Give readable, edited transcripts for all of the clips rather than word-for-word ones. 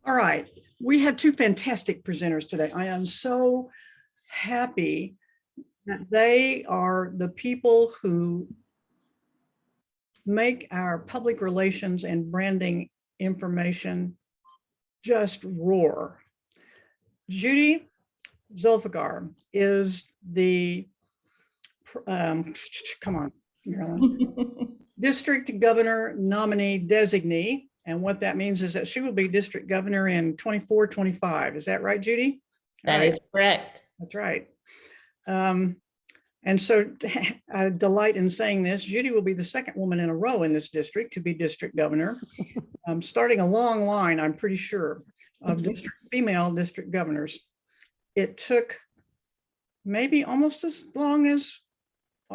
All right. We have two fantastic presenters today. I am so happy that they are the people who make our public relations and branding information just roar. Judy Zulfikar is the, come on, Marilyn, district governor nominee designee. And what that means is that she will be district governor in 24, 25. Is that right, Judy? That is correct. That's right. And so I delight in saying this, Judy will be the second woman in a row in this district to be district governor, starting a long line, I'm pretty sure, of female district governors. It took maybe almost as long as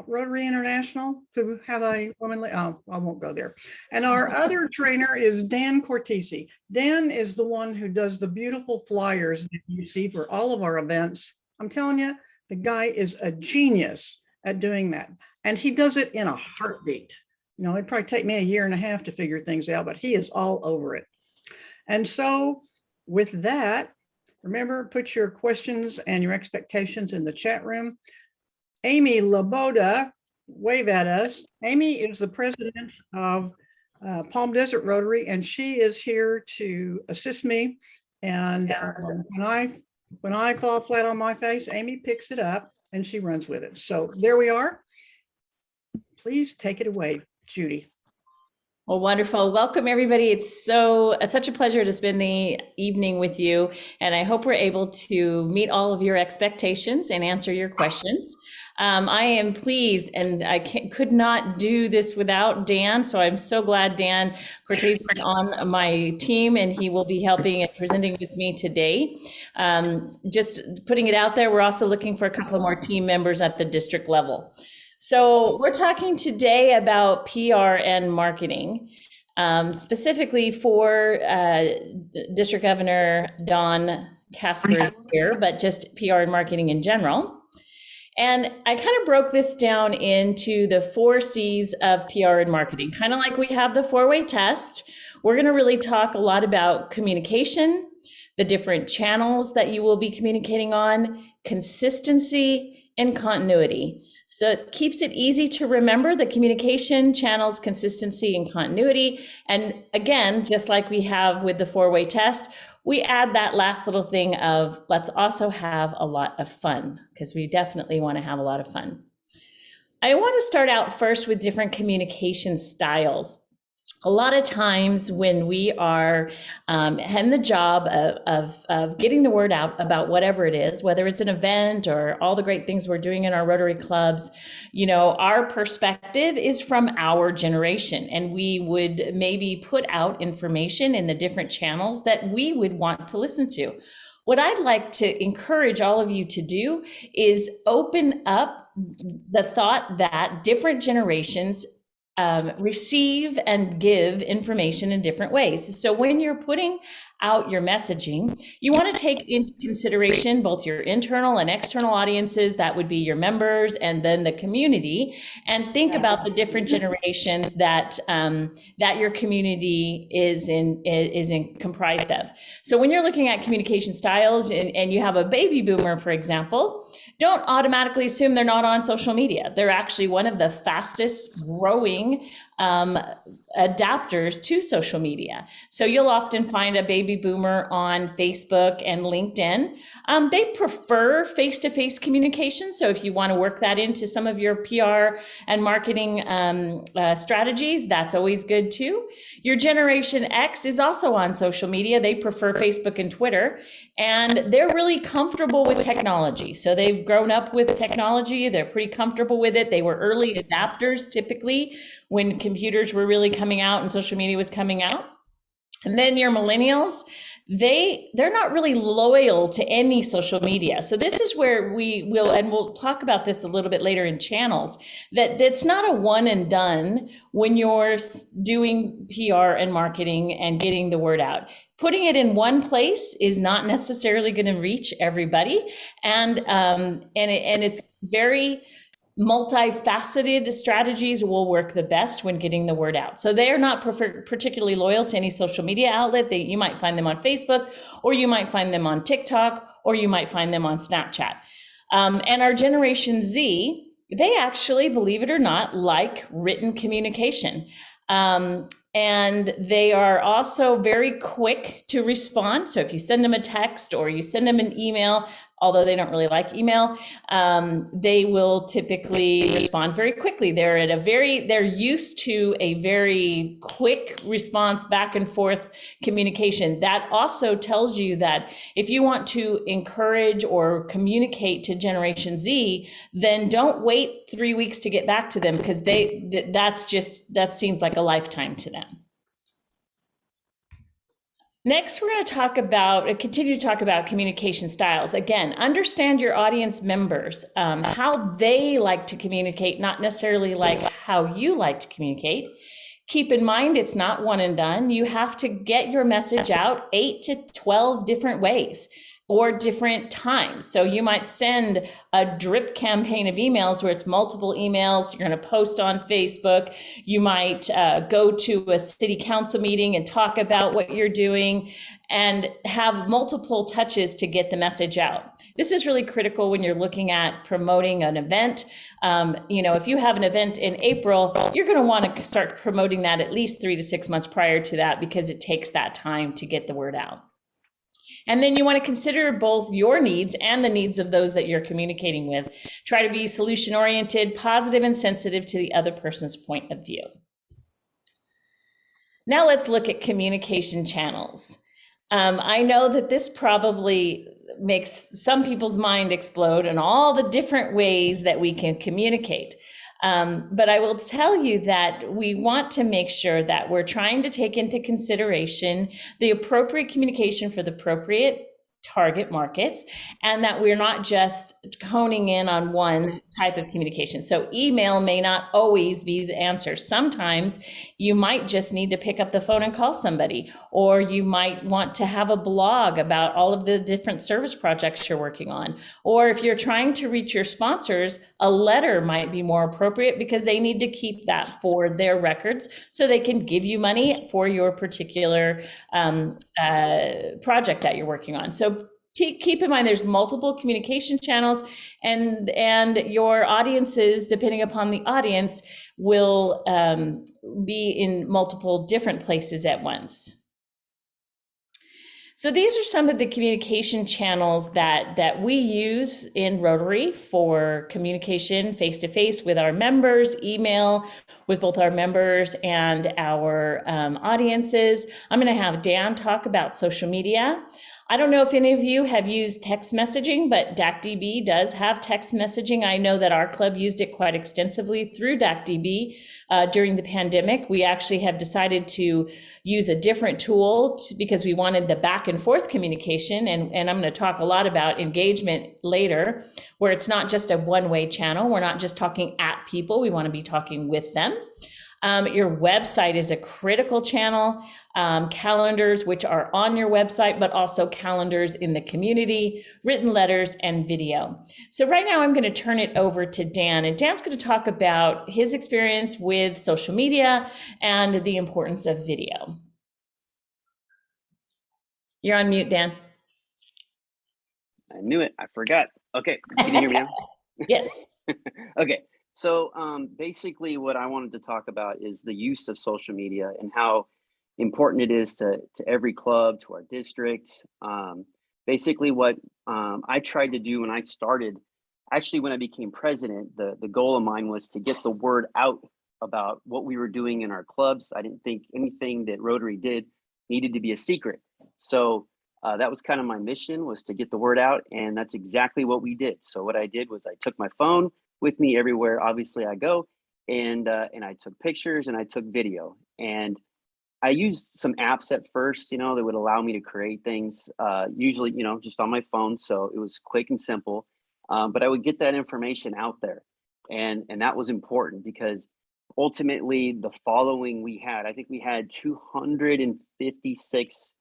Rotary International to have a woman. Oh, I won't go there. And our other trainer is Dan Cortese. Dan is the one who does the beautiful flyers that you see for all of our events. I'm telling you, the guy is a genius at doing that. And he does it in a heartbeat. You know, it'd probably take me a year and a half to figure things out, but he is all over it. And so with that, remember, put your questions and your expectations in the chat room. Amy Laboda, wave at us. Amy is the president of Palm Desert Rotary, and she is here to assist me. And when I fall flat on my face, Amy picks it up and she runs with it. So there we are. Please take it away, Judy. Well, wonderful. Welcome, everybody. It's such a pleasure to spend the evening with you. And I hope we're able to meet all of your expectations and answer your questions. I am pleased, and I could not do this without Dan. So I'm so glad Dan Cortese is on my team, and he will be helping and presenting with me today. Just putting it out there, we're also looking for a couple more team members at the district level. So we're talking today about PR and marketing, specifically for District Governor Don Casper's here, but just PR and marketing in general. And I kind of broke this down into the 4 C's of PR and marketing, kind of like we have the 4-way test. We're going to really talk a lot about communication, the different channels that you will be communicating on, consistency, and continuity. So it keeps it easy to remember the communication channels, consistency, and continuity. And again, just like we have with the 4-way test, we add that last little thing of let's also have a lot of fun, because we definitely want to have a lot of fun. I want to start out first with different communication styles. A lot of times when we are in the job of getting the word out about whatever it is, whether it's an event or all the great things we're doing in our Rotary clubs, you know, our perspective is from our generation, and we would maybe put out information in the different channels that we would want to listen to. What I'd like to encourage all of you to do is open up the thought that different generations receive and give information in different ways. So when you're putting out your messaging, you want to take into consideration both your internal and external audiences, that would be your members, and then the community, and think about the different generations that that your community is comprised of. So when you're looking at communication styles and you have a baby boomer, for example, don't automatically assume they're not on social media. They're actually one of the fastest growing adapters to social media. So you'll often find a baby boomer on Facebook and LinkedIn. They prefer face-to-face communication. So if you want to work that into some of your PR and marketing strategies, that's always good too. Your Generation X is also on social media. They prefer Facebook and Twitter, and they're really comfortable with technology. So they've grown up with technology. They're pretty comfortable with it. They were early adapters typically when computers were really coming out and social media was coming out. And then your millennials, they're not really loyal to any social media. So this is where we'll talk about this a little bit later in channels, that's not a one and done when you're doing PR and marketing and getting the word out. Putting it in one place is not necessarily going to reach everybody. And it's very multifaceted strategies will work the best when getting the word out. So they are not particularly loyal to any social media outlet. You might find them on Facebook, or you might find them on TikTok, or you might find them on Snapchat. And our Generation Z, they actually, believe it or not, like written communication. And they are also very quick to respond. So if you send them a text or you send them an email, although they don't really like email, they will typically respond very quickly. They're used to a very quick response, back and forth communication. That also tells you that if you want to encourage or communicate to Generation Z, then don't wait 3 weeks to get back to them, because that seems like a lifetime to them. Next, we're going to continue to talk about communication styles. Again, understand your audience members, how they like to communicate, not necessarily like how you like to communicate. Keep in mind, it's not one and done. You have to get your message out 8 to 12 different ways or different times. So you might send a drip campaign of emails where it's multiple emails. You're going to post on Facebook. You might go to a city council meeting and talk about what you're doing and have multiple touches to get the message out. This is really critical when you're looking at promoting an event. If you have an event in April, you're going to want to start promoting that at least 3 to 6 months prior to that, because it takes that time to get the word out. And then you want to consider both your needs and the needs of those that you're communicating with. Try to be solution-oriented, positive, and sensitive to the other person's point of view. Now let's look at communication channels. I know that this probably makes some people's mind explode in all the different ways that we can communicate. But I will tell you that we want to make sure that we're trying to take into consideration the appropriate communication for the appropriate target markets, and that we're not just honing in on one type of communication. So email may not always be the answer. Sometimes you might just need to pick up the phone and call somebody, or you might want to have a blog about all of the different service projects you're working on. Or if you're trying to reach your sponsors, a letter might be more appropriate, because they need to keep that for their records so they can give you money for your particular project that you're working on. So keep in mind, there's multiple communication channels, and your audiences, depending upon the audience, will be in multiple different places at once. So these are some of the communication channels that we use in Rotary for communication face-to-face with our members, email with both our members and our audiences. I'm going to have Dan talk about social media. I don't know if any of you have used text messaging, but DACDB does have text messaging. I know that our club used it quite extensively through DACDB during the pandemic. We actually have decided to use a different tool because we wanted the back and forth communication. And I'm going to talk a lot about engagement later, where it's not just a one-way channel. We're not just talking at people. We want to be talking with them. Your website is a critical channel. Calendars, which are on your website, but also calendars in the community, written letters, and video. So right now I'm going to turn it over to Dan, and Dan's going to talk about his experience with social media and the importance of video. You're on mute, Dan. I knew it. I forgot. Okay. Can you hear me now? Yes. Okay. So basically what I wanted to talk about is the use of social media and how important it is to every club, to our districts. Basically what I tried to do when I started, actually when I became president, the goal of mine was to get the word out about what we were doing in our clubs. I didn't think anything that Rotary did needed to be a secret. So that was kind of my mission, was to get the word out, and that's exactly what we did. So what I did was I took my phone with me everywhere, obviously I go, and I took pictures and I took video, and I used some apps at first, that would allow me to create things, usually, just on my phone. So it was quick and simple, but I would get that information out there, and that was important because ultimately the following we had, I think we had 256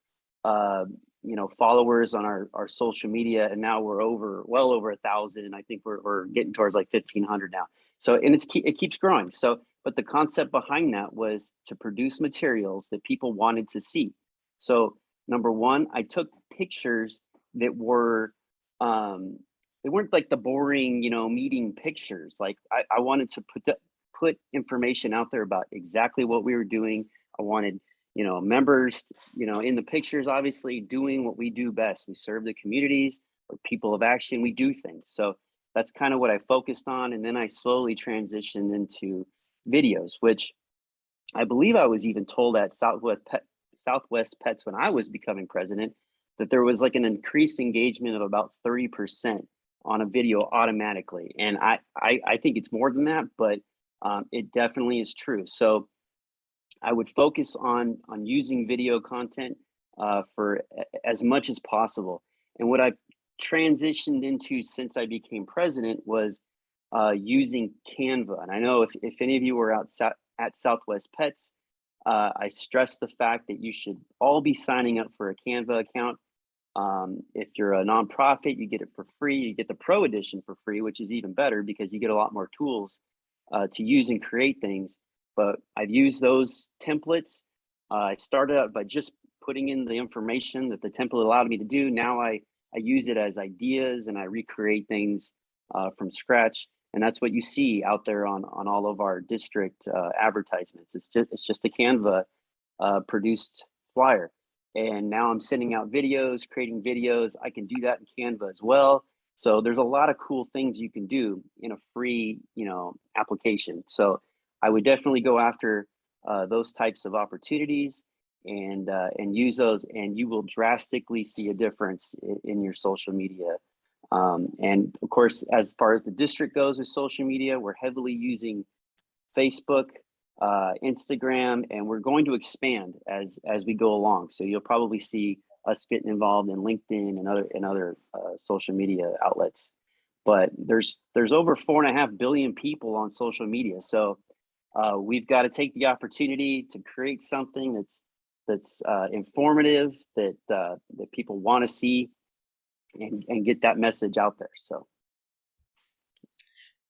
followers on our social media, and now we're well over 1,000, and I think we're getting towards like 1,500 now. So, and it keeps growing. So, but the concept behind that was to produce materials that people wanted to see. So, number one, I took pictures that were they weren't like the boring, meeting pictures. Like I wanted to put information out there about exactly what we were doing. I wanted members, in the pictures, obviously doing what we do best. We serve the communities, we're people of action, we do things. So that's kind of what I focused on. And then I slowly transitioned into videos, which I believe I was even told at Southwest Pets when I was becoming president, that there was like an increased engagement of about 30% on a video automatically. And I think it's more than that, but it definitely is true. So I would focus on using video content for as much as possible. And what I've transitioned into since I became president was using Canva. And I know if any of you were at Southwest Pets, I stress the fact that you should all be signing up for a Canva account. If you're a nonprofit, you get it for free. You get the Pro Edition for free, which is even better because you get a lot more tools to use and create things. But I've used those templates. I started out by just putting in the information that the template allowed me to do. Now I use it as ideas and I recreate things from scratch. And that's what you see out there on all of our district advertisements. It's just a Canva produced flyer. And now I'm sending out videos, creating videos. I can do that in Canva as well. So there's a lot of cool things you can do in a free, application. So I would definitely go after those types of opportunities and use those, and you will drastically see a difference in your social media. And of course, as far as the district goes with social media, we're heavily using Facebook, Instagram, and we're going to expand as we go along. So you'll probably see us getting involved in LinkedIn and other social media outlets. But there's over 4.5 billion people on social media. So we've got to take the opportunity to create something that's informative, that people want to see, and get that message out there. So.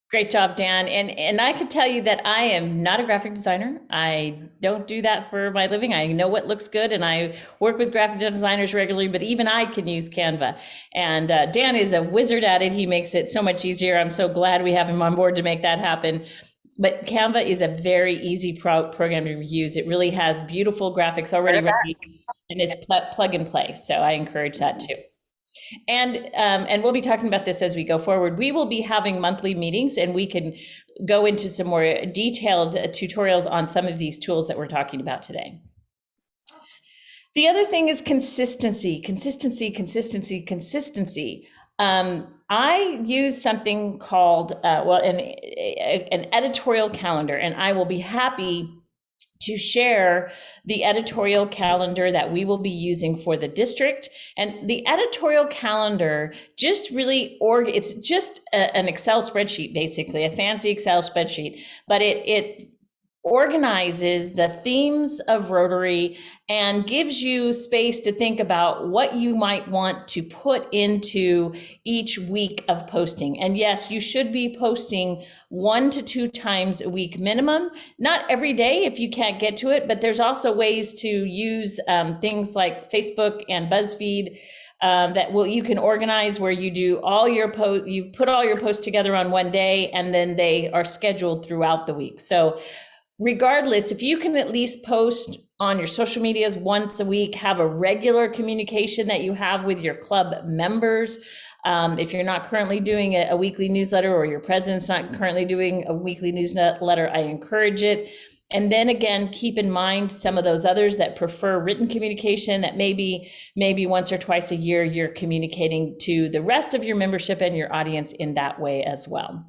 Great job, Dan. And I can tell you that I am not a graphic designer. I don't do that for my living. I know what looks good, and I work with graphic designers regularly, but even I can use Canva. And Dan is a wizard at it. He makes it so much easier. I'm so glad we have him on board to make that happen. But Canva is a very easy program to use. It really has beautiful graphics already ready, and it's plug and play. So I encourage that too. And we'll be talking about this as we go forward. We will be having monthly meetings, and we can go into some more detailed tutorials on some of these tools that we're talking about today. The other thing is consistency. I use something called, an editorial calendar, and I will be happy to share the editorial calendar that we will be using for the district. And the editorial calendar just really, it's just an Excel spreadsheet, basically, a fancy Excel spreadsheet, but it organizes the themes of Rotary and gives you space to think about what you might want to put into each week of posting. And yes, you should be posting 1 to 2 times a week minimum, not every day if you can't get to it, but there's also ways to use things like Facebook and BuzzFeed you can organize, where you do all your you put all your posts together on one day, and then they are scheduled throughout the week. So regardless, if you can at least post on your social medias once a week, have a regular communication that you have with your club members. If you're not currently doing a weekly newsletter, or your president's not currently doing a weekly newsletter, I encourage it. And then again, keep in mind some of those others that prefer written communication, that maybe once or twice a year, you're communicating to the rest of your membership and your audience in that way as well.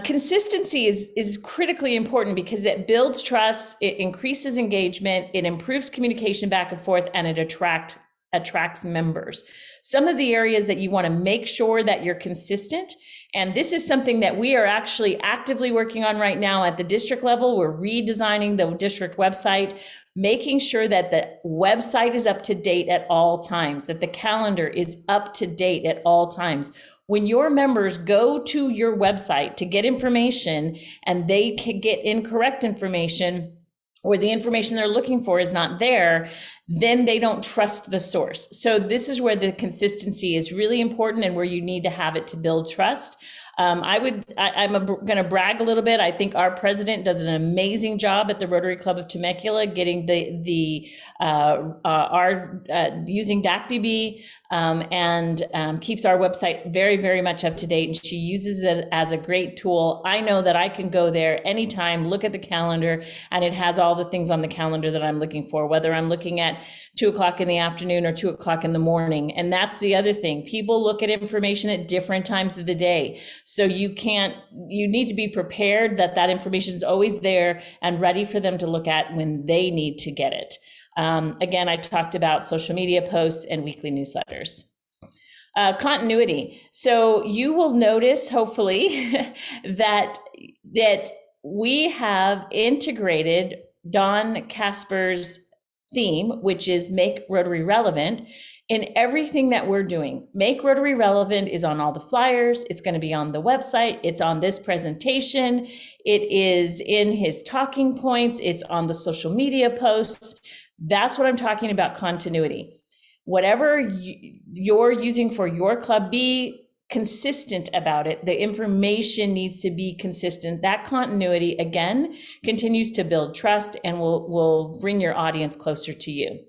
Consistency is critically important because it builds trust, it increases engagement, it improves communication back and forth, and it attracts members. Some of the areas that you want to make sure that you're consistent, and this is something that we are actually actively working on right now at the district level. We're redesigning the district website, making sure that the website is up to date at all times, that the calendar is up to date at all times. When your members go to your website to get information and they can get incorrect information, or the information they're looking for is not there, then they don't trust the source. So this is where the consistency is really important and where you need to have it to build trust. I'm going to brag a little bit. I think our president does an amazing job at the Rotary Club of Temecula, getting using DACDB and keeps our website very, very much up to date. And she uses it as a great tool. I know that I can go there anytime, look at the calendar, and it has all the things on the calendar that I'm looking for, whether I'm looking at 2 o'clock in the afternoon or 2 o'clock in the morning. And that's the other thing. People look at information at different times of the day. So you need to be prepared that that information is always there and ready for them to look at when they need to get it. Again, I talked about social media posts and weekly newsletters. Continuity. So you will notice, hopefully, that we have integrated Don Casper's theme, which is Make Rotary Relevant, in everything that we're doing. Make Rotary Relevant is on all the flyers. It's going to be on the website. It's on this presentation. It is in his talking points. It's on the social media posts. That's what I'm talking about, continuity. Whatever you're using for your club, be consistent about it. The information needs to be consistent. That continuity, again, continues to build trust and will bring your audience closer to you.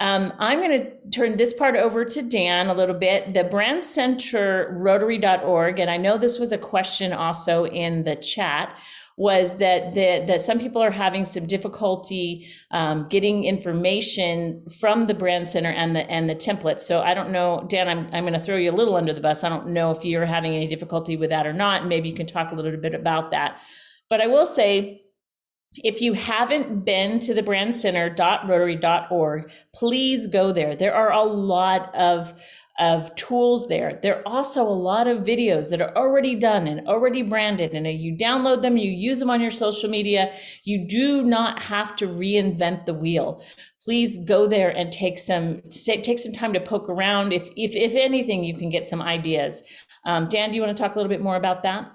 I'm going to turn this part over to Dan a little bit. The Brand Center Rotary.org, and I know this was a question also in the chat, was that some people are having some difficulty getting information from the Brand Center and the templates. So I don't know, Dan, I'm going to throw you a little under the bus. I don't know if you're having any difficulty with that or not, and maybe you can talk a little bit about that. But I will say, if you haven't been to the brandcenter.rotary.org, please go there. There are a lot of tools there. There are also a lot of videos that are already done and already branded, and you download them, you use them on your social media. You do not have to reinvent the wheel. Please go there and take some time to poke around. If anything, you can get some ideas. Dan, do you want to talk a little bit more about that?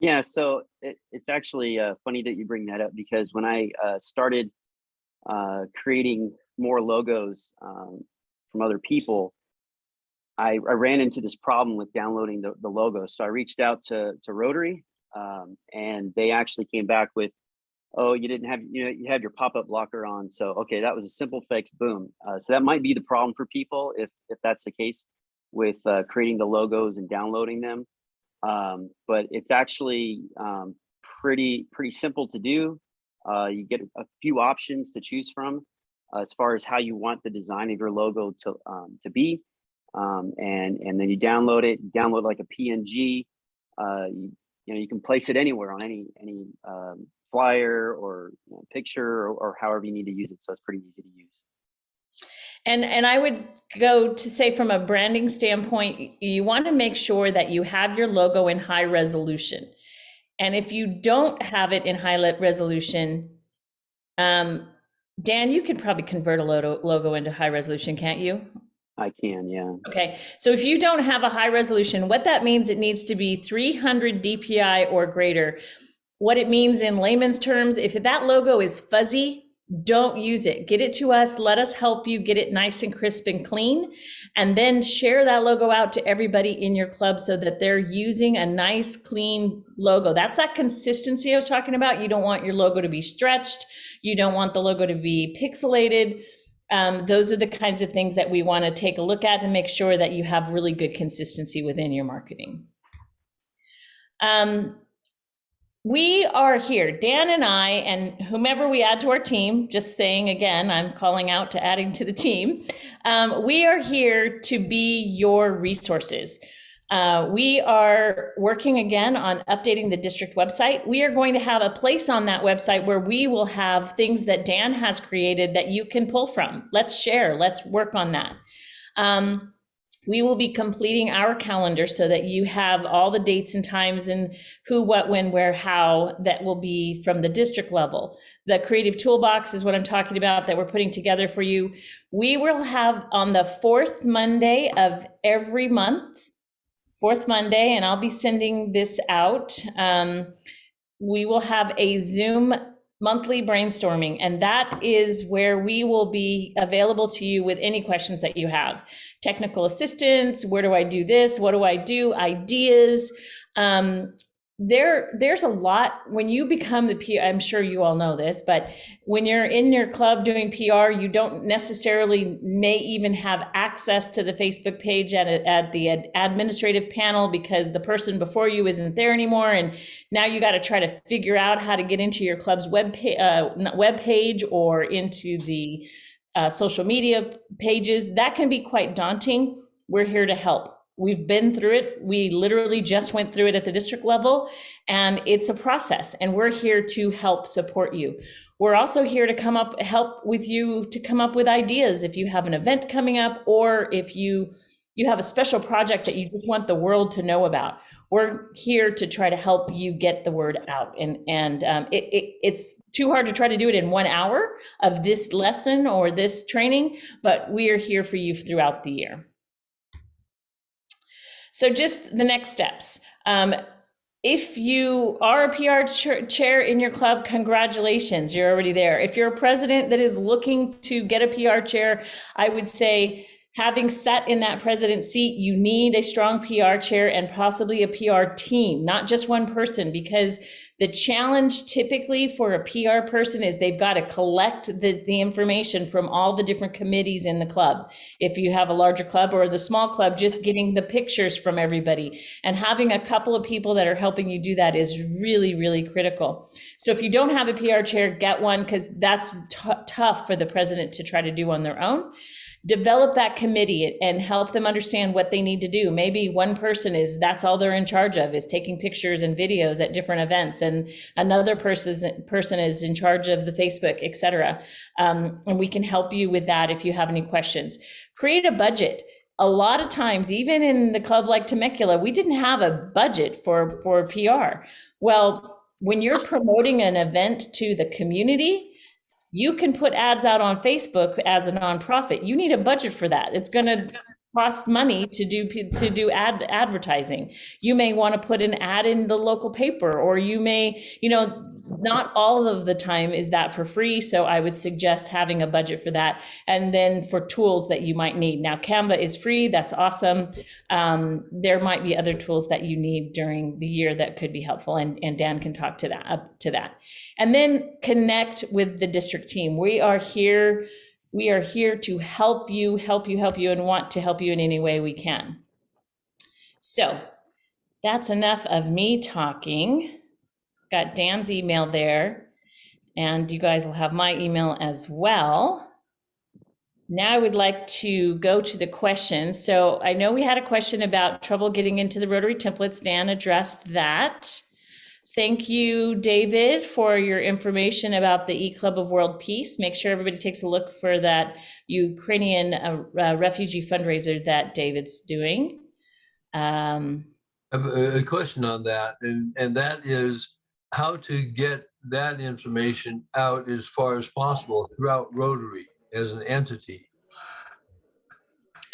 Yeah, so it's actually funny that you bring that up, because when I started creating more logos from other people, I ran into this problem with downloading the logo. So I reached out to Rotary, and they actually came back with, oh, you didn't have, you had your pop-up blocker on. So, okay, that was a simple fix, boom. So that might be the problem for people if that's the case with creating the logos and downloading them. But it's actually pretty simple to do. You get a few options to choose from as far as how you want the design of your logo to be. And then you download it, download like a PNG. You can place it anywhere on any flyer or picture or however you need to use it. So it's pretty easy to use. And I would go to say, from a branding standpoint, you want to make sure that you have your logo in high resolution. And if you don't have it in high resolution, Dan, you can probably convert a logo into high resolution, can't you? I can, yeah. Okay, so if you don't have a high resolution, what that means, it needs to be 300 DPI or greater. What it means in layman's terms, if that logo is fuzzy, don't use it. Get it to us. Let us help you get it nice and crisp and clean, and then share that logo out to everybody in your club so that they're using a nice, clean logo. That's that consistency I was talking about. You don't want your logo to be stretched. You don't want the logo to be pixelated. Those are the kinds of things that we want to take a look at and make sure that you have really good consistency within your marketing. We are here, Dan and I, and whomever we add to our team, just saying again, I'm calling out to adding to the team. We are here to be your resources. We are working again on updating the district website. We are going to have a place on that website where we will have things that Dan has created that you can pull from. Let's share, let's work on that. We will be completing our calendar so that you have all the dates and times and who, what, when, where, how, that will be from the district level. The creative toolbox is what I'm talking about that we're putting together for you. We will have on the fourth Monday of every month, and I'll be sending this out. We will have a Zoom monthly brainstorming, and that is where we will be available to you with any questions that you have. Technical assistance, where do I do this? What do I do? Ideas. There's a lot when you become the PR. I'm sure you all know this, but when you're in your club doing PR, you don't necessarily may even have access to the Facebook page at the administrative panel because the person before you isn't there anymore, and now you got to try to figure out how to get into your club's web page or into the social media pages. That can be quite daunting. We're here to help. We've been through it. We literally just went through it at the district level, and it's a process, and we're here to help support you. We're also here to help with you to come up with ideas if you have an event coming up, or if you have a special project that you just want the world to know about. We're here to try to help you get the word out. And it's too hard to try to do it in 1 hour of this lesson or this training, but we are here for you throughout the year. So just the next steps. If you are a PR chair in your club, congratulations, you're already there. If you're a president that is looking to get a PR chair, I would say, having sat in that president seat, you need a strong PR chair and possibly a PR team, not just one person, because the challenge typically for a PR person is they've got to collect the information from all the different committees in the club. If you have a larger club or the small club, just getting the pictures from everybody and having a couple of people that are helping you do that is really, really critical. So if you don't have a PR chair, get one, because that's tough for the president to try to do on their own. Develop that committee and help them understand what they need to do. Maybe one person that's all they're in charge of is taking pictures and videos at different events, and another person is in charge of the Facebook, etc. And we can help you with that if you have any questions. Create a budget. A lot of times, even in the club like Temecula, we didn't have a budget for PR. Well, when you're promoting an event to the community, you can put ads out on Facebook as a nonprofit. You need a budget for that. It's going to cost money to do advertising. You may want to put an ad in the local paper, or you may, not all of the time is that for free. So I would suggest having a budget for that. And then for tools that you might need. Now, Canva is free. That's awesome. There might be other tools that you need during the year that could be helpful. And Dan can talk to that. And then connect with the district team. We are here to help you, and want to help you in any way we can. So that's enough of me talking. Got Dan's email there, and you guys will have my email as well. Now I would like to go to the questions. So I know we had a question about trouble getting into the Rotary templates. Dan addressed that. Thank you, David, for your information about the E-Club of World Peace. Make sure everybody takes a look for that Ukrainian refugee fundraiser that David's doing. I have a question on that, and that is how to get that information out as far as possible throughout Rotary as an entity.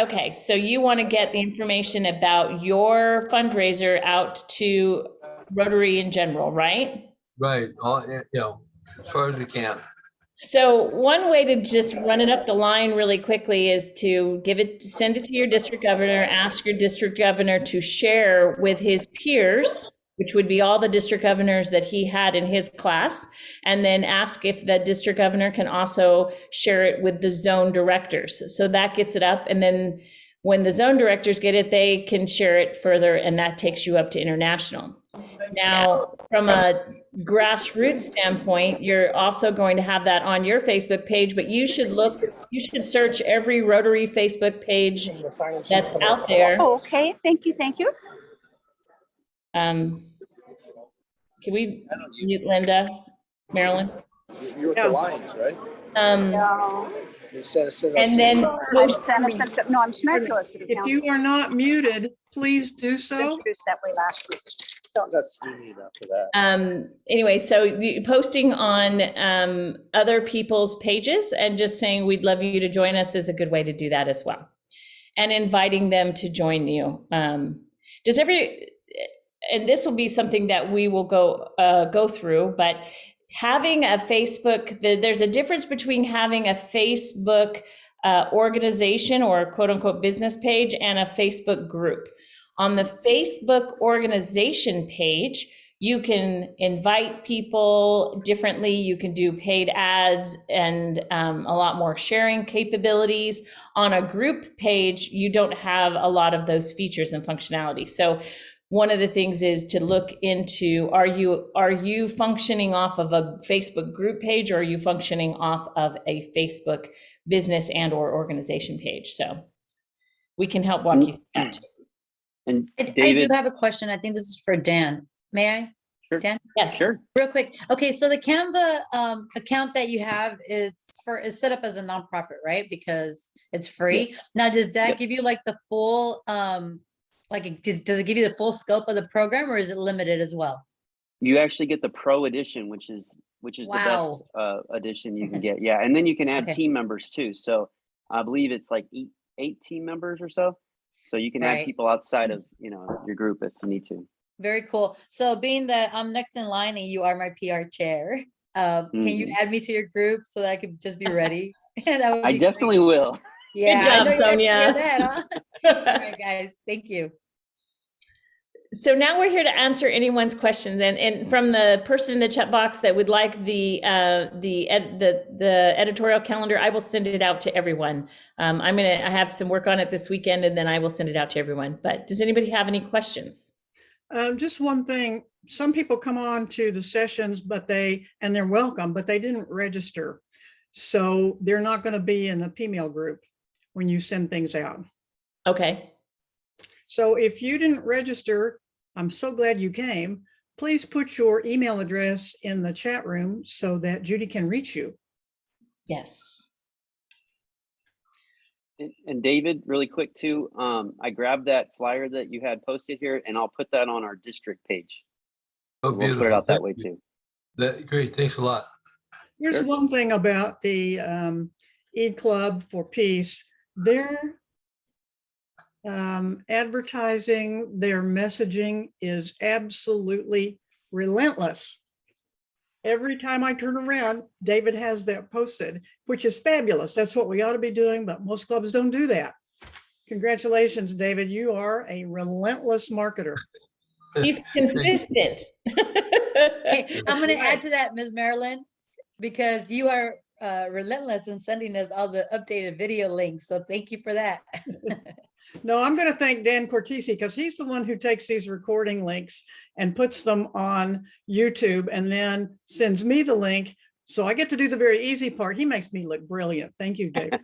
Okay, so you want to get the information about your fundraiser out to Rotary in general, right? Right, as far as we can. So one way to just run it up the line really quickly is to send it to your district governor, ask your district governor to share with his peers, which would be all the district governors that he had in his class, and then ask if the district governor can also share it with the zone directors. So that gets it up, and then when the zone directors get it, they can share it further, and that takes you up to international. Now, from a grassroots standpoint, you're also going to have that on your Facebook page, but you should search every Rotary Facebook page that's out there. Oh, okay, thank you. Can we mute Linda, Marilyn? You're with the Lions, right? No. And then I'm Santa Center. No, I'm Temecula City If you Council. are not muted, please do so. Introduced that way last week. So anyway, so posting on other people's pages and just saying we'd love you to join us is a good way to do that as well. And inviting them to join you. And this will be something that we will go through, but having a Facebook, there's a difference between having a Facebook organization or quote unquote business page and a Facebook group. On the Facebook organization page, you can invite people differently. You can do paid ads and a lot more sharing capabilities. On a group page, you don't have a lot of those features and functionality. So one of the things is to look into, are you functioning off of a Facebook group page, or are you functioning off of a Facebook business and or organization page? So we can help walk you through that too. And I David, do have a question. I think this is for Dan. May I? Sure. Dan? Yes. sure. Real quick. Okay, so the Canva account that you have is set up as a nonprofit, right? Because it's free. Yes. Now, does that Yep. give you like the full does it give you the full scope of the program, or is it limited as well? You actually get the pro edition, which is the Wow. best edition you can get. Yeah, and then you can add Okay. team members too. So I believe it's like eight team members or so. So you can add Right. people outside of your group if you need to. Very cool. So being that I'm next in line and you are my PR chair, can you add me to your group so that I could just be ready? That would I be definitely great. will. Yeah, Good job, I know you like to Sonia. hear that, huh? All right, guys, thank you. So now we're here to answer anyone's questions, and from the person in the chat box that would like the editorial calendar, I will send it out to everyone. I have some work on it this weekend, and then I will send it out to everyone. But does anybody have any questions? Just one thing, some people come on to the sessions, and they're welcome, but they didn't register. So they're not going to be in the PMail group when you send things out. Okay. So if you didn't register, I'm so glad you came. Please put your email address in the chat room so that Judy can reach you. Yes. And David, really quick too, I grabbed that flyer that you had posted here, and I'll put that on our district page. Oh, We'll beautiful. put it out that Thank way you. too. Great. Thanks a lot. Here's Sure. one thing about the Eid Club for Peace. They're advertising, their messaging is absolutely relentless. Every time I turn around, David has that posted, which is fabulous. That's what we ought to be doing, but most clubs don't do that. Congratulations, David. You are a relentless marketer. He's consistent. Hey, I'm going to add to that, Ms. Marilyn, because you are relentless in sending us all the updated video links. So thank you for that. No, I'm going to thank Dan Cortese because he's the one who takes these recording links and puts them on YouTube and then sends me the link. So I get to do the very easy part. He makes me look brilliant. Thank you, David.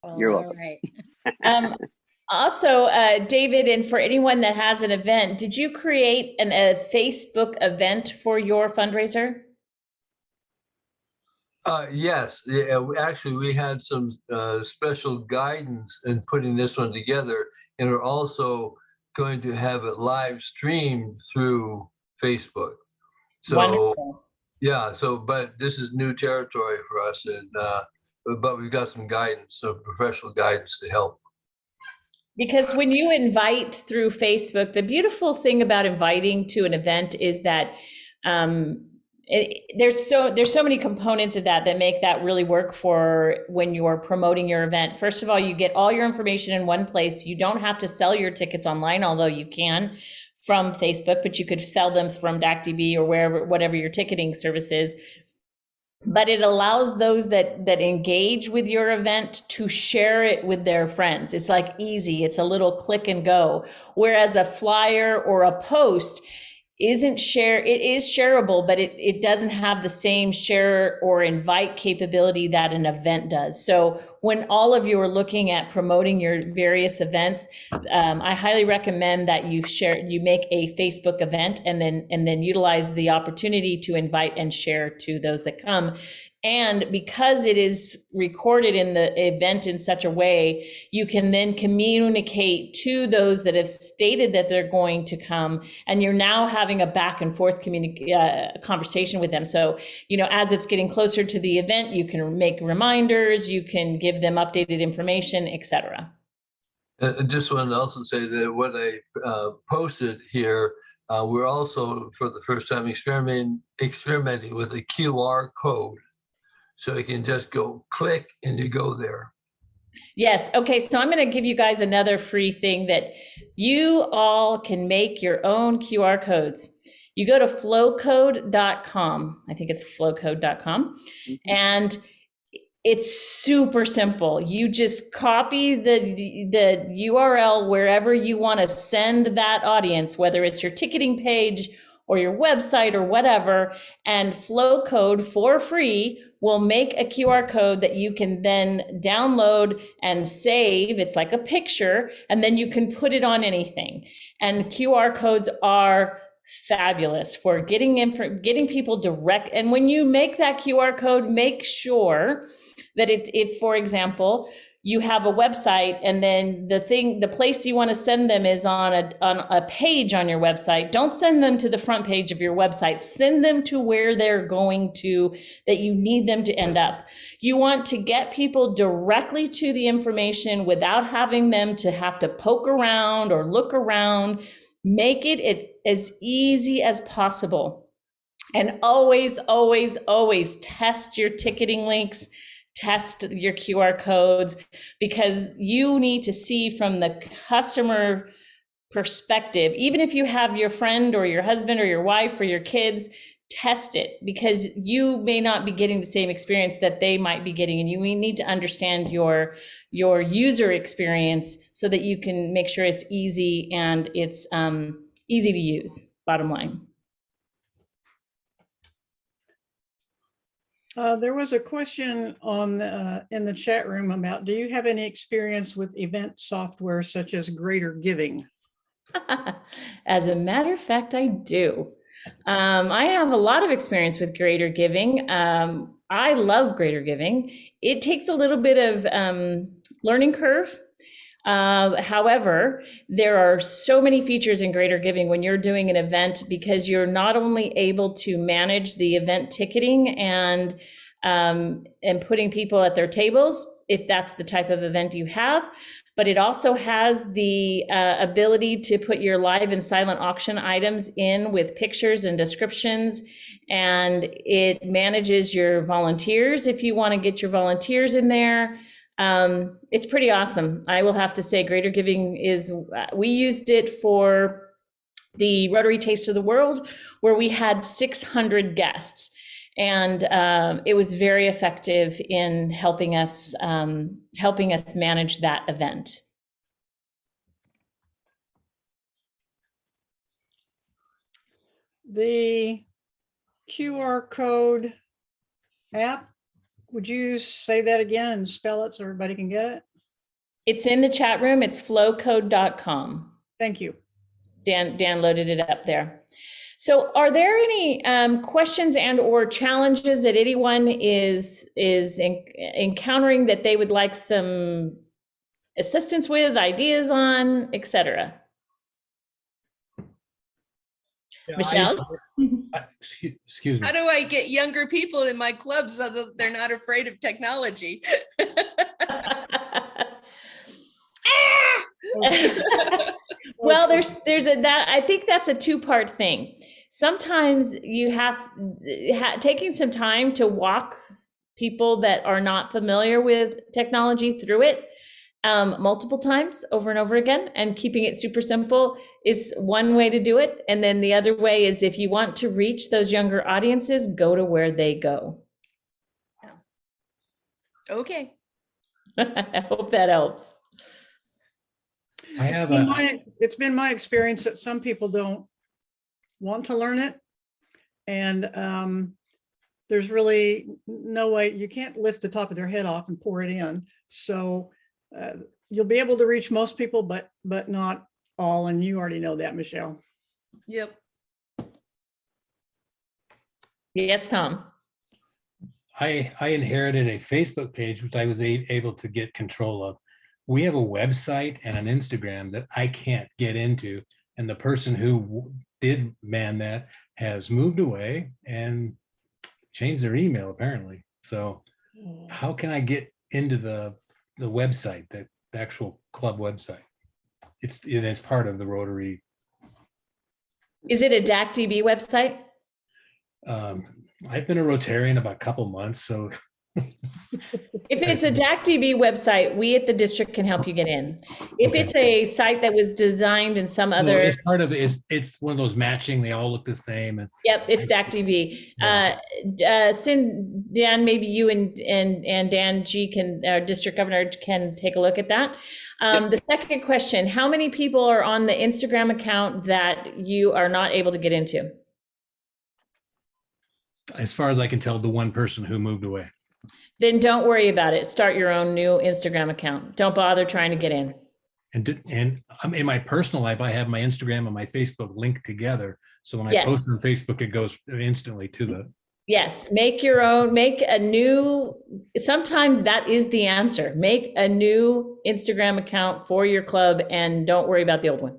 Well, You're all welcome. right. Also, David, and for anyone that has an event, did you create a Facebook event for your fundraiser? Yes, yeah, we had some special guidance in putting this one together, and we're also going to have it live streamed through Facebook. So Wonderful. yeah, but this is new territory for us, and but we've got some guidance, some professional guidance to help. Because when you invite through Facebook, the beautiful thing about inviting to an event is that there's so many components of that make that really work for when you're promoting your event. First of all, you get all your information in one place. You don't have to sell your tickets online, although you can from Facebook, but you could sell them from DACDB or whatever your ticketing service is. But it allows those that engage with your event to share it with their friends. It's like easy. It's a little click and go. Whereas a flyer or a post it is shareable, but it doesn't have the same share or invite capability that an event does. So when all of you are looking at promoting your various events, I highly recommend that you make a Facebook event and then utilize the opportunity to invite and share to those that come. And because it is recorded in the event in such a way, you can then communicate to those that have stated that they're going to come, and you're now having a back and forth conversation with them. So, as it's getting closer to the event, you can make reminders, you can give them updated information, etc. I just want to also say that what I posted here, we're also for the first time experimenting with a QR code. So you can just go click and you go there. Yes. Okay. So I'm going to give you guys another free thing that you all can make your own QR codes. You go to flowcode.com. I think it's flowcode.com. And it's super simple. You just copy the URL wherever you want to send that audience, whether it's your ticketing page or your website or whatever, and Flowcode for free will make a QR code that you can then download and save. It's like a picture, and then you can put it on anything. And QR codes are fabulous for getting people direct. And when you make that QR code, make sure that if, for example, you have a website and then the place you want to send them is on a page on your website, don't send them to the front page of your website. Send them to where they're going to, that you need them to end up. You want to get people directly to the information without having them to have to poke around or look around. Make it as easy as possible. And always, always, always test your ticketing links. Test your QR codes, because you need to see from the customer perspective. Even if you have your friend or your husband or your wife or your kids, test it, because you may not be getting the same experience that they might be getting. And you need to understand your user experience so that you can make sure it's easy and it's easy to use, bottom line. There was a question in the chat room about, do you have any experience with event software such as Greater Giving? As a matter of fact, I do. I have a lot of experience with Greater Giving. I love Greater Giving. It takes a little bit of learning curve. However, there are so many features in Greater Giving when you're doing an event, because you're not only able to manage the event ticketing and putting people at their tables, if that's the type of event you have, but it also has the ability to put your live and silent auction items in with pictures and descriptions, and it manages your volunteers if you want to get your volunteers in there. It's pretty awesome. I will have to say Greater Giving we used it for the Rotary Taste of the World, where we had 600 guests. And it was very effective in helping us manage that event. The QR code app, would you say that again and spell it so everybody can get it? It's in the chat room. It's flowcode.com. Thank you. Dan loaded it up there. So are there any questions and or challenges that anyone is encountering that they would like some assistance with, ideas on, etc.? Yeah, Michelle? Excuse me. How do I get younger people in my club so that they're not afraid of technology? Well, I think that's a two-part thing. Sometimes you have taking some time to walk people that are not familiar with technology through it multiple times over and over again, and keeping it super simple is one way to do it. And then the other way is, if you want to reach those younger audiences, go to where they go. Okay. I hope that helps. I have It's been my experience that some people don't want to learn it. And there's really no way, you can't lift the top of their head off and pour it in. So you'll be able to reach most people, but not all. And you already know that, Michelle. Yep. Yes, Tom. I inherited a Facebook page, which I was able to get control of. We have a website and an Instagram that I can't get into. And the person who did man that has moved away and changed their email apparently. So how can I get into the website, the actual club website? It's part of the Rotary. Is it a DACDB website? I've been a Rotarian about a couple months, so. If it's a DACDB website, we at the district can help you get in. If Okay. it's a site that was designed in some No, other, it's part of it. It's one of those matching, they all look the same. And yep, it's DACDB. Dan, maybe you and Dan G can, our district governor can take a look at that. The second question, how many people are on the Instagram account that you are not able to get into? as far as I can tell, the one person who moved away. Then don't worry about it. Start your own new Instagram account. Don't bother trying to get in. And in my personal life, I have my Instagram and my Facebook linked together. So when I Yes. post on Facebook, it goes instantly to the. Yes, make your own, make a new, sometimes that is the answer. Make a new Instagram account for your club and don't worry about the old one.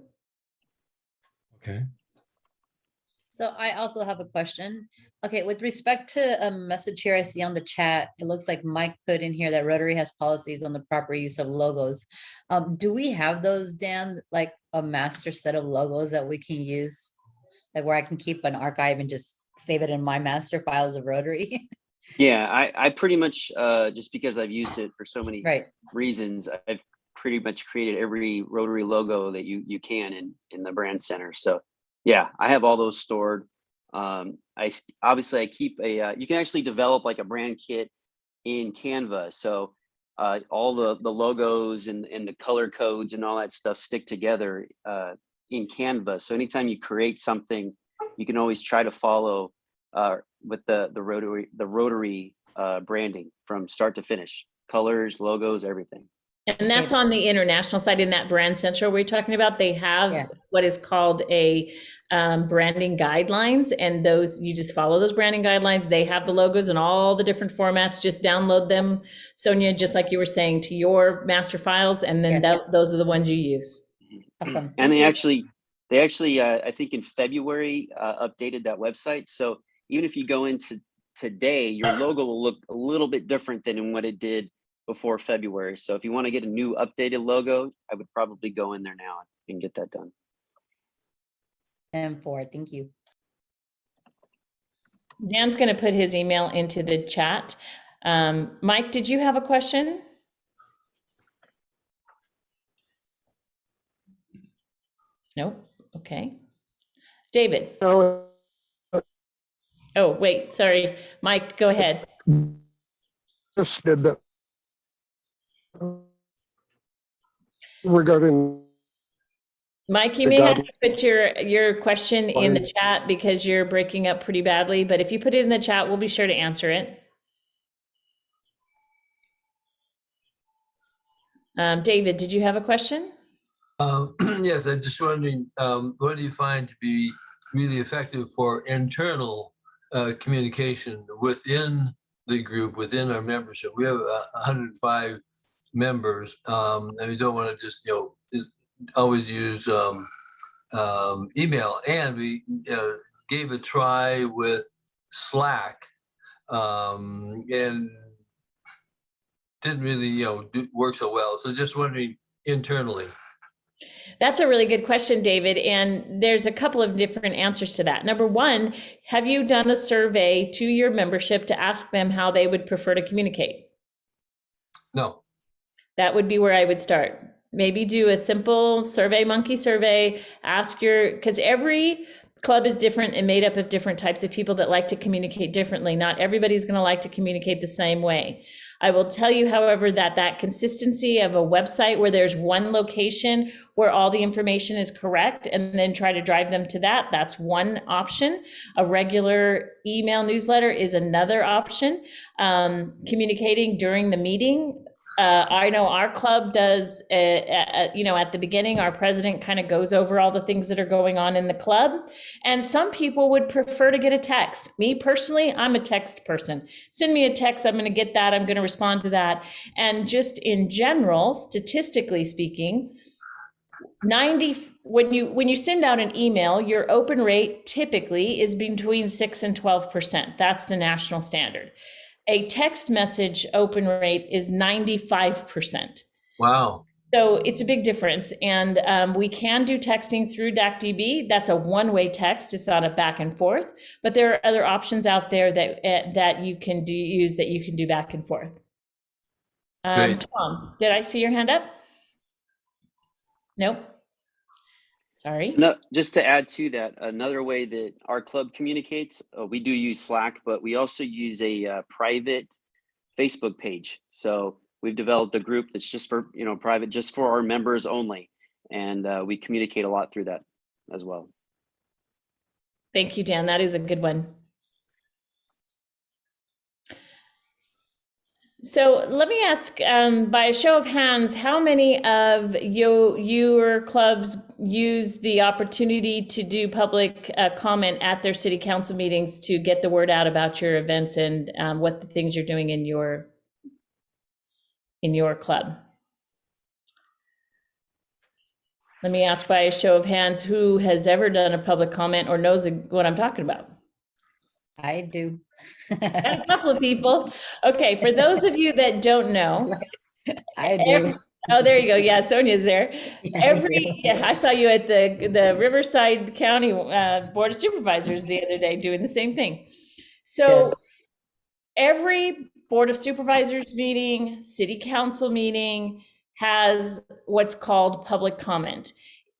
Okay. So I also have a question. Okay, with respect to a message here I see on the chat, it looks like Mike put in here that Rotary has policies on the proper use of logos. Do we have those, Dan, like a master set of logos that we can use? Like where I can keep an archive and just save it in my master files of Rotary? Yeah, I pretty much, just because I've used it for so many Right. reasons, I've pretty much created every Rotary logo that you can in the brand center. So yeah, I have all those stored. I keep a, you can actually develop like a brand kit in Canva. So all the logos and the color codes and all that stuff stick together in Canva. So anytime you create something, you can always try to follow with the Rotary branding from start to finish, colors, logos, everything. And that's on the international side in that brand center we're talking about. They have Yeah. what is called a branding guidelines, and those, you just follow those branding guidelines. They have the logos in all the different formats. Just download them, Sonia, just like you were saying, to your master files, and then Yes. those are the ones you use. Awesome. And Thank you. they actually, I think in February, updated that website. So even if you go into today, your logo will look a little bit different than in what it did before February. So if you want to get a new updated logo, I would probably go in there now and get that done. And 4, thank you. Dan's going to put his email into the chat. Mike, did you have a question? Nope. Okay. David. No, Oh, wait, sorry. Mike, go ahead. just did that regarding Mike, you may have to put your question in the chat because you're breaking up pretty badly, but if you put it in the chat, we'll be sure to answer it. David, did you have a question? Yes, I'm just wondering, what do you find to be really effective for internal communication within the group, within our membership? We have 105 members, and we don't want to just, always use email. And we gave a try with Slack, and didn't really, work so well. So just wondering internally. That's a really good question, David. And there's a couple of different answers to that. Number one, have you done a survey to your membership to ask them how they would prefer to communicate? No. That would be where I would start. Maybe do a simple survey, monkey survey, because every club is different and made up of different types of people that like to communicate differently. Not everybody's going to like to communicate the same way. I will tell you, however, that consistency of a website where there's one location where all the information is correct and then try to drive them to that, that's one option. A regular email newsletter is another option. Communicating during the meeting. I know our club does, at the beginning, our president kind of goes over all the things that are going on in the club. And some people would prefer to get a text. Me personally, I'm a text person. Send me a text, I'm going to get that, I'm going to respond to that. And just in general, statistically speaking, when you send out an email, your open rate typically is between 6 and 12%. That's the national standard. A text message open rate is 95%. Wow. So it's a big difference. And we can do texting through DACDB. That's a one-way text. It's not a back and forth. But there are other options out there that you can use that you can do back and forth. Tom, did I see your hand up? Nope. Sorry. No, just to add to that, another way that our club communicates, we do use Slack, but we also use a private Facebook page. So we've developed a group that's just for, private, just for our members only. And we communicate a lot through that as well. Thank you, Dan. That is a good one. So let me ask, by a show of hands, how many of your clubs use the opportunity to do public comment at their city council meetings to get the word out about your events and what the things you're doing in your club? Let me ask by a show of hands, who has ever done a public comment or knows what I'm talking about? I do. A couple of people. Okay, for those of you that don't know, I do. Oh, there you go. Yeah, Sonia's there. Yeah, I saw you at the Riverside County Board of Supervisors the other day doing the same thing. So Yes. every Board of Supervisors meeting, city council meeting has what's called public comment.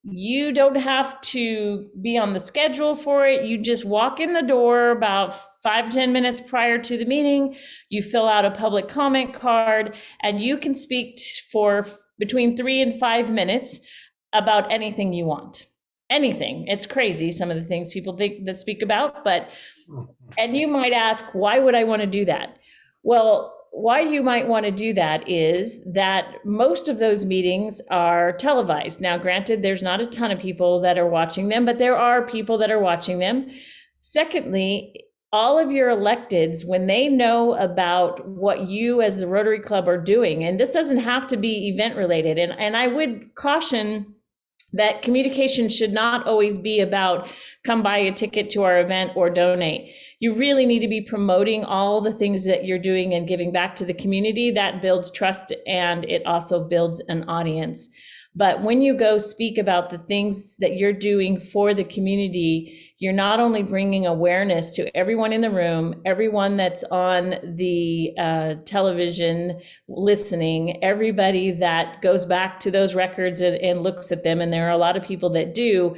You don't have to be on the schedule for it. You just walk in the door about 5 to 10 minutes prior to the meeting. You fill out a public comment card and you can speak for between 3 and 5 minutes about anything you want. Anything. It's crazy, some of the things people think that speak about, and you might ask, why would I want to do that? Well, why you might want to do that is that most of those meetings are televised. Now, granted, there's not a ton of people that are watching them, but there are people that are watching them. Secondly, all of your electeds, when they know about what you as the Rotary Club are doing, and this doesn't have to be event related, and I would caution that communication should not always be about come buy a ticket to our event or donate. You really need to be promoting all the things that you're doing and giving back to the community. That builds trust and it also builds an audience. But when you go speak about the things that you're doing for the community, you're not only bringing awareness to everyone in the room, everyone that's on the television listening, everybody that goes back to those records and looks at them, and there are a lot of people that do,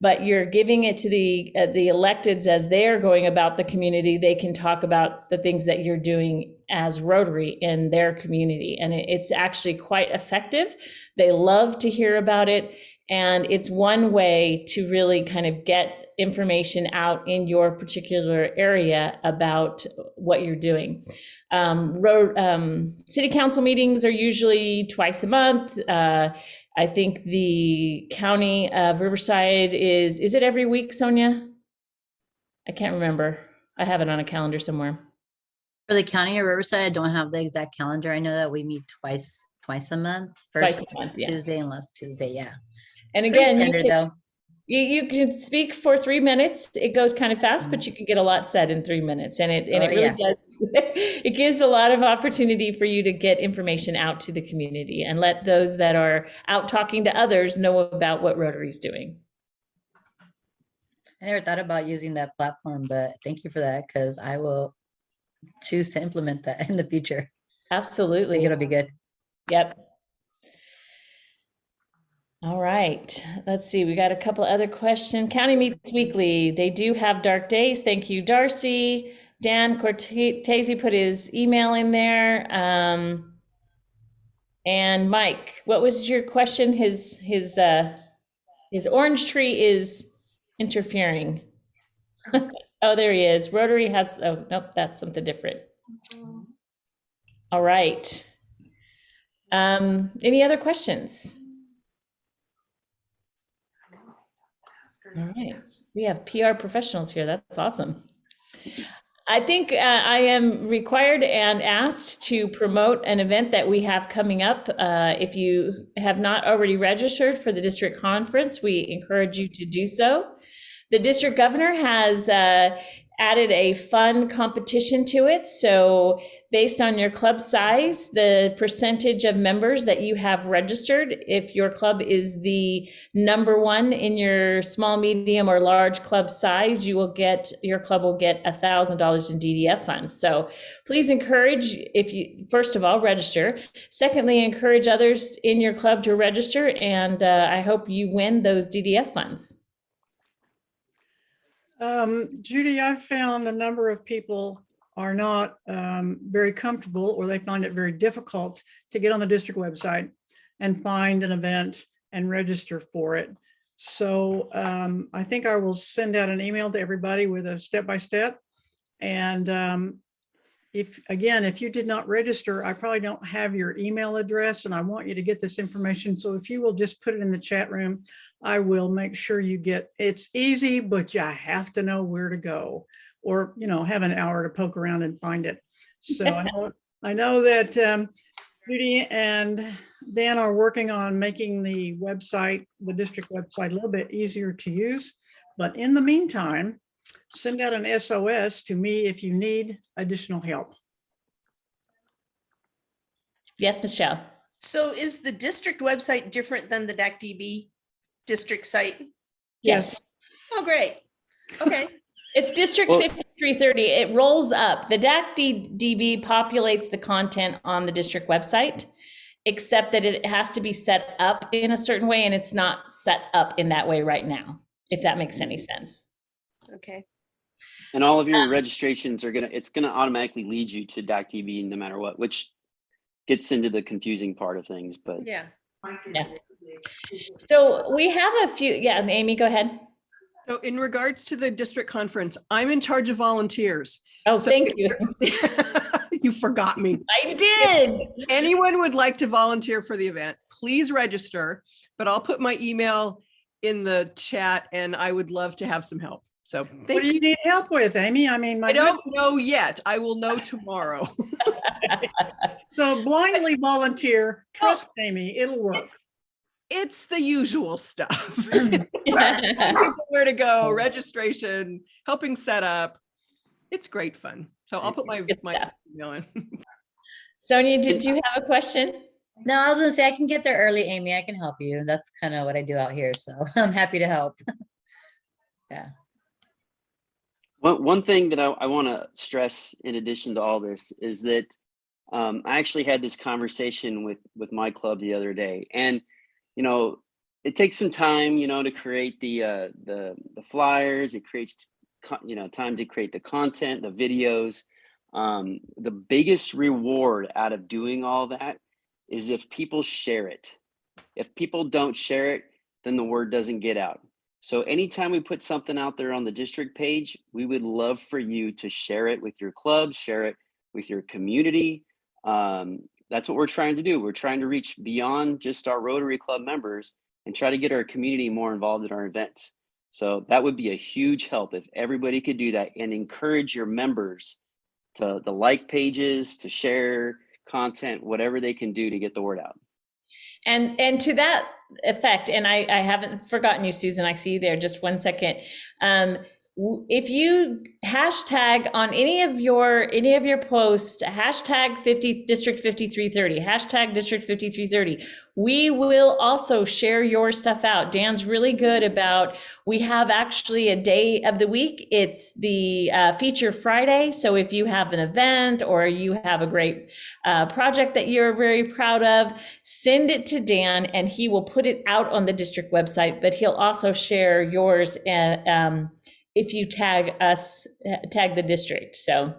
but you're giving it to the electeds as they're going about the community. They can talk about the things that you're doing as Rotary in their community. And it's actually quite effective. They love to hear about it. And it's one way to really kind of get information out in your particular area about what you're doing. City council meetings are usually twice a month. I think the county of Riverside is it every week, Sonia? I can't remember. I have it on a calendar somewhere. For the county of Riverside, I don't have the exact calendar. I know that we meet twice a month. Twice First a month, yeah. Tuesday and last Tuesday, yeah. And Pretty again, standard though. you can speak for 3 minutes. It goes kind of fast, but you can get a lot said in 3 minutes. And it really yeah. does. It gives a lot of opportunity for you to get information out to the community and let those that are out talking to others know about what Rotary is doing. I never thought about using that platform, but thank you for that, because I will choose to implement that in the future. I Absolutely. think it'll be good. Yep. All right, let's see. We got a couple other questions. County meets weekly. They do have dark days. Thank you, Darcy. Dan Cortese put his email in there. And Mike, what was your question? His orange tree is interfering. Oh, there he is. Rotary has, oh, nope, that's something different. All right. Any other questions? All right. We have PR professionals here. That's awesome. I think I am required and asked to promote an event that we have coming up. If you have not already registered for the district conference, we encourage you to do so. The district governor has added a fun competition to it. So based on your club size, the percentage of members that you have registered, if your club is the number one in your small, medium, or large club size, your club will get $1,000 in DDF funds. So please encourage, if you, first of all, register. Secondly, encourage others in your club to register, and I hope you win those DDF funds. Judy, I've found a number of people are not very comfortable, or they find it very difficult to get on the district website and find an event and register for it. So I think I will send out an email to everybody with a step-by-step. And if you did not register, I probably don't have your email address, and I want you to get this information. So if you will just put it in the chat room, I will make sure you get, it's easy, but you have to know where to go, or, have an hour to poke around and find it. So I know that Judy and Dan are working on making the website, the district website, a little bit easier to use. But in the meantime, send out an SOS to me if you need additional help. Yes, Michelle. So is the district website different than the DACDB district site? Yes. Oh, great. Okay. It's District 5330. It rolls up. The DACDB populates the content on the district website, except that it has to be set up in a certain way, and it's not set up in that way right now, if that makes any sense. Okay. And all of your registrations it's gonna automatically lead you to DACDB no matter what, which gets into the confusing part of things, but Yeah. So we have a few, Amy, go ahead. So in regards to the district conference, I'm in charge of volunteers. Oh, So thank you. You forgot me. I did. Anyone would like to volunteer for the event, please register, but I'll put my email in the chat and I would love to have some help. So What thank do you you. need help with, Amy? I mean, I don't know yet. I will know tomorrow. So blindly volunteer, trust Amy, it'll work. It's the usual stuff. Where to go, registration, helping set up. It's great fun. So I'll put my email in. Sonia, did you have a question? No, I was gonna say I can get there early, Amy. I can help you. That's kind of what I do out here, so I'm happy to help. Yeah. one thing that I want to stress in addition to all this is that I actually had this conversation with my club the other day, and it takes some time, to create the flyers. It creates, time to create the content, the videos. The biggest reward out of doing all that is if people share it. If people don't share it, then the word doesn't get out. So anytime we put something out there on the district page, we would love for you to share it with your club, share it with your community. That's what we're trying to do. We're trying to reach beyond just our Rotary Club members and try to get our community more involved in our events. So that would be a huge help if everybody could do that, and encourage your members to like pages, to share content, whatever they can do to get the word out. And to that effect, and I haven't forgotten you, Susan, I see you there, just 1 second. If you hashtag on any of your posts, hashtag District 5330, hashtag District 5330, we will also share your stuff out. Dan's really good about, we have actually a day of the week. It's the Feature Friday. So if you have an event or you have a great project that you're very proud of, send it to Dan and he will put it out on the district website, but he'll also share yours if you tag us, tag the district. So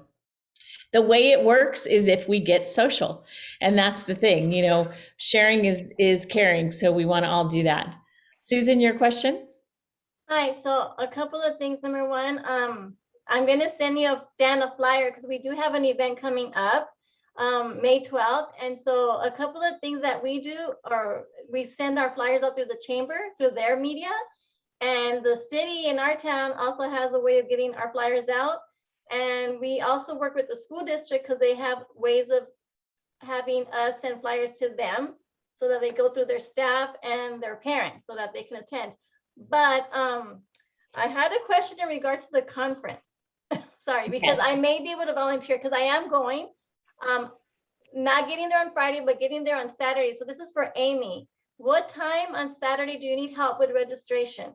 the way it works is if we get social, and that's the thing, you know, sharing is caring. So we want to all do that. Susan, your question? Hi, so a couple of things. Number one, I'm gonna send you Dan a flyer because we do have an event coming up, May 12th. And so a couple of things that we do are we send our flyers out through the chamber, through their media. And the city in our town also has a way of getting our flyers out. And we also work with the school district because they have ways of having us send flyers to them so that they go through their staff and their parents so that they can attend. But I had a question in regards to the conference. Sorry, because Yes. I may be able to volunteer because I am going. Not getting there on Friday, but getting there on Saturday. So this is for Amy. What time on Saturday do you need help with registration?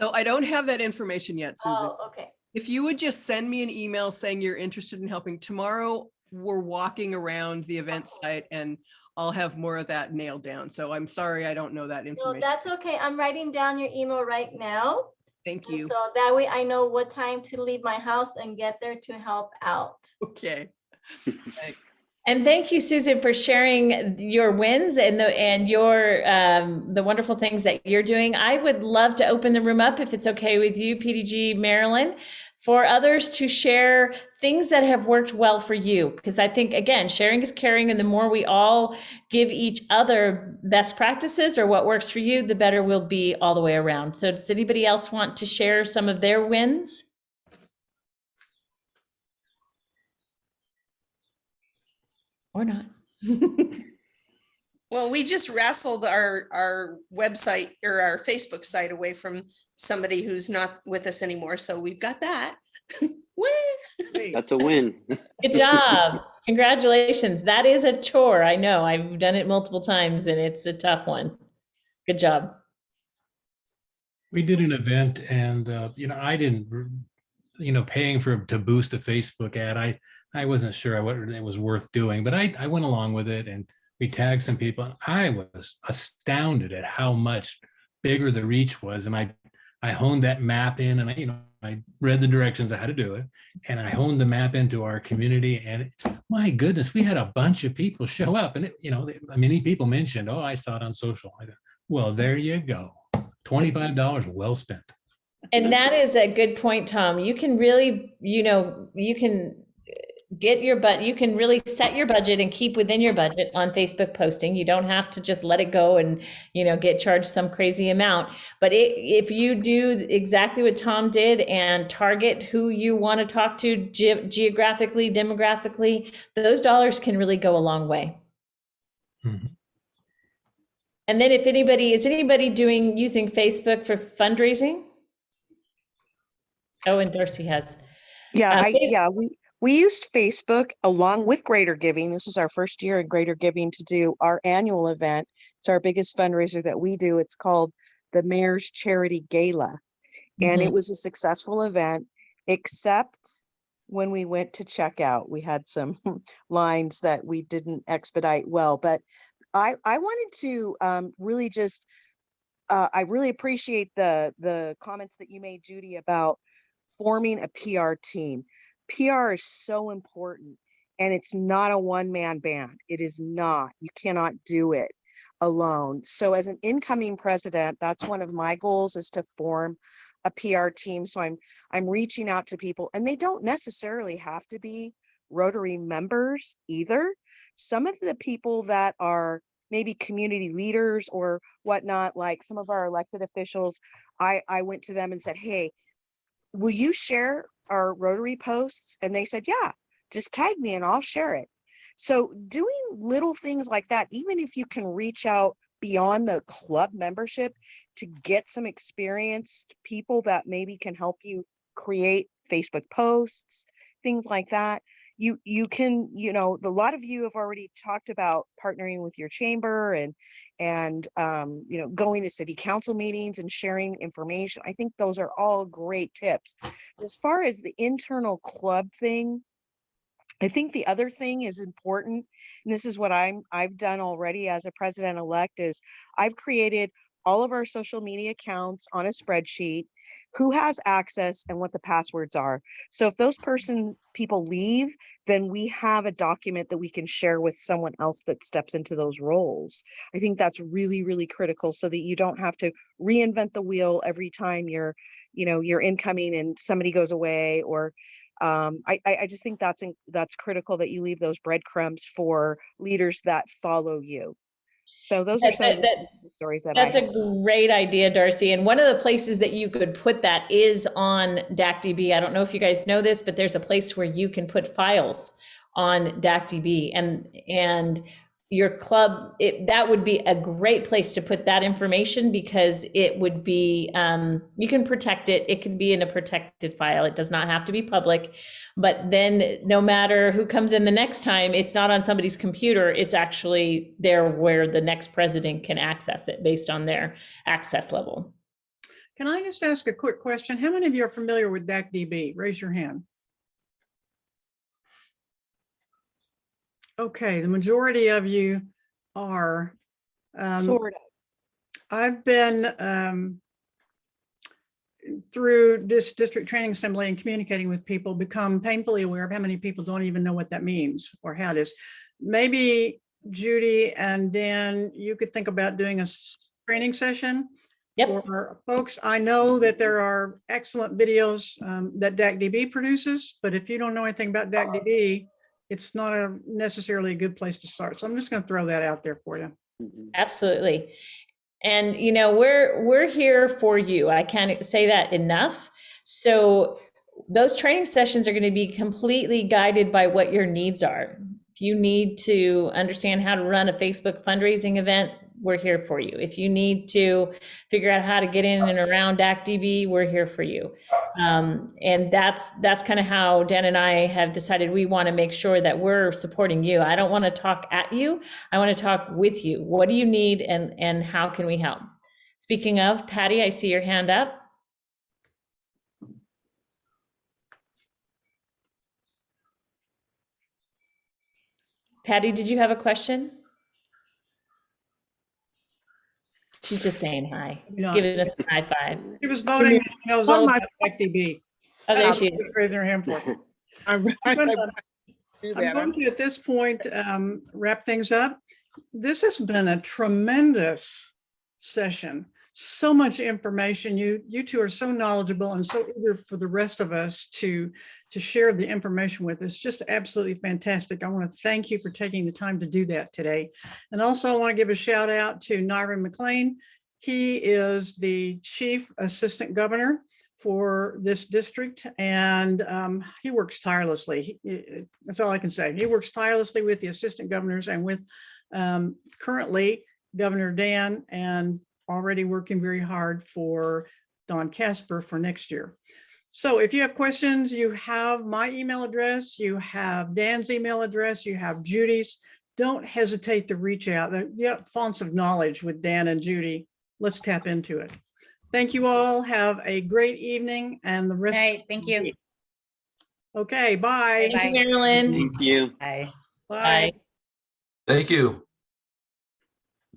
So I don't have that information yet, Susan. Oh, okay. If you would just send me an email saying you're interested in helping tomorrow, we're walking around the event site and I'll have more of that nailed down. So I'm sorry, I don't know that No, information. that's okay. I'm writing down your email right now. Thank And you. so that way I know what time to leave my house and get there to help out. Okay. Thanks. And thank you, Susan, for sharing your wins and your the wonderful things that you're doing. I would love to open the room up, if it's okay with you, PDG Marilyn, for others to share things that have worked well for you. Because I think, again, sharing is caring, and the more we all give each other best practices or what works for you, the better we'll be all the way around. So does anybody else want to share some of their wins? Or not? Well, we just wrestled our website or our Facebook site away from somebody who's not with us anymore. So we've got that. Woo! That's a win. Good job. Congratulations. That is a chore. I know. I've done it multiple times and it's a tough one. Good job. We did an event and, I didn't, paying to boost a Facebook ad, I wasn't sure what it was worth doing, but I went along with it and we tagged some people. And I was astounded at how much bigger the reach was. And I honed that map in and I read the directions on how to do it. And I honed the map into our community. And my goodness, we had a bunch of people show up. And, many people mentioned, oh, I saw it on social. I thought, well, there you go. $25 well spent. And that is a good point, Tom. You can really, you can you can really set your budget and keep within your budget on Facebook posting. You don't have to just let it go and, get charged some crazy amount. But if you do exactly what Tom did and target who you want to talk to geographically, demographically, those dollars can really go a long way. Mm-hmm. And then is anybody using Facebook for fundraising? Oh, and Darcy has. We used Facebook along with Greater Giving. This was our first year in Greater Giving to do our annual event. It's our biggest fundraiser that we do. It's called the Mayor's Charity Gala. And it was a successful event, except when we went to checkout. We had some lines that we didn't expedite well. But I wanted to really just, I really appreciate the comments that you made, Judy, about forming a PR team. PR is so important, and it's not a one-man band. It is not. You cannot do it alone. So as an incoming president, that's one of my goals, is to form a PR team. So I'm reaching out to people, and they don't necessarily have to be Rotary members either. Some of the people that are maybe community leaders or whatnot, like some of our elected officials, I went to them and said, hey, will you share our Rotary posts? And they said, yeah, just tag me and I'll share it. So doing little things like that, even if you can reach out beyond the club membership to get some experienced people that maybe can help you create Facebook posts, things like that. You can, a lot of you have already talked about partnering with your chamber and going to city council meetings and sharing information. I think those are all great tips. As far as the internal club thing, I think the other thing is important, and this is what I've done already as a president-elect, is I've created all of our social media accounts on a spreadsheet, who has access and what the passwords are. So if those people leave, then we have a document that we can share with someone else that steps into those roles. I think that's really, really critical so that you don't have to reinvent the wheel every time you're incoming and somebody goes away, or I just think that's critical that you leave those breadcrumbs for leaders that follow you. So those are some of the stories that That's a great idea, Darcy. And one of the places that you could put that is on DACDB. I don't know if you guys know this, but there's a place where you can put files on DACDB, and your club, that would be a great place to put that information, because it would be, you can protect it. It can be in a protected file. It does not have to be public, but then no matter who comes in the next time, it's not on somebody's computer. It's actually there where the next president can access it based on their access level. Can I just ask a quick question? How many of you are familiar with DACDB? Raise your hand. Okay, the majority of you are. Sort of. I've been through this district training assembly and communicating with people, become painfully aware of how many people don't even know what that means or how it is. Maybe Judy and Dan, you could think about doing a training session. Yep. For folks. I know that there are excellent videos that DACDB produces, but if you don't know anything about DACDB, it's not necessarily a good place to start. So I'm just going to throw that out there for you. Absolutely. And, we're here for you. I can't say that enough. So those training sessions are going to be completely guided by what your needs are. If you need to understand how to run a Facebook fundraising event, we're here for you. If you need to figure out how to get in and around DACDB, we're here for you. And that's kind of how Dan and I have decided we want to make sure that we're supporting you. I don't want to talk at you. I want to talk with you. What do you need, and how can we help? Speaking of, Patty, I see your hand up. Patty, did you have a question? She's just saying hi, giving us a high five. She was voting. She knows all about DACDB. Oh, there she is. Raising her hand for it. I'm going to, at this point, wrap things up. This has been a tremendous session. So much information. You two are so knowledgeable and so eager for the rest of us to share the information with us. Just absolutely fantastic. I want to thank you for taking the time to do that today. And also I want to give a shout out to Nyron McLean. He is the Chief Assistant Governor for this district, and he works tirelessly. That's all I can say. He works tirelessly with the assistant governors and with currently Governor Dan, and already working very hard for Don Casper for next year. So if you have questions, you have my email address, you have Dan's email address, you have Judy's. Don't hesitate to reach out. Yeah, fonts of knowledge with Dan and Judy. Let's tap into it. Thank you all. Have a great evening and the rest. Right, thank you. Okay, bye. Thank you, Marilyn. Thank you. Bye. Bye. Thank you.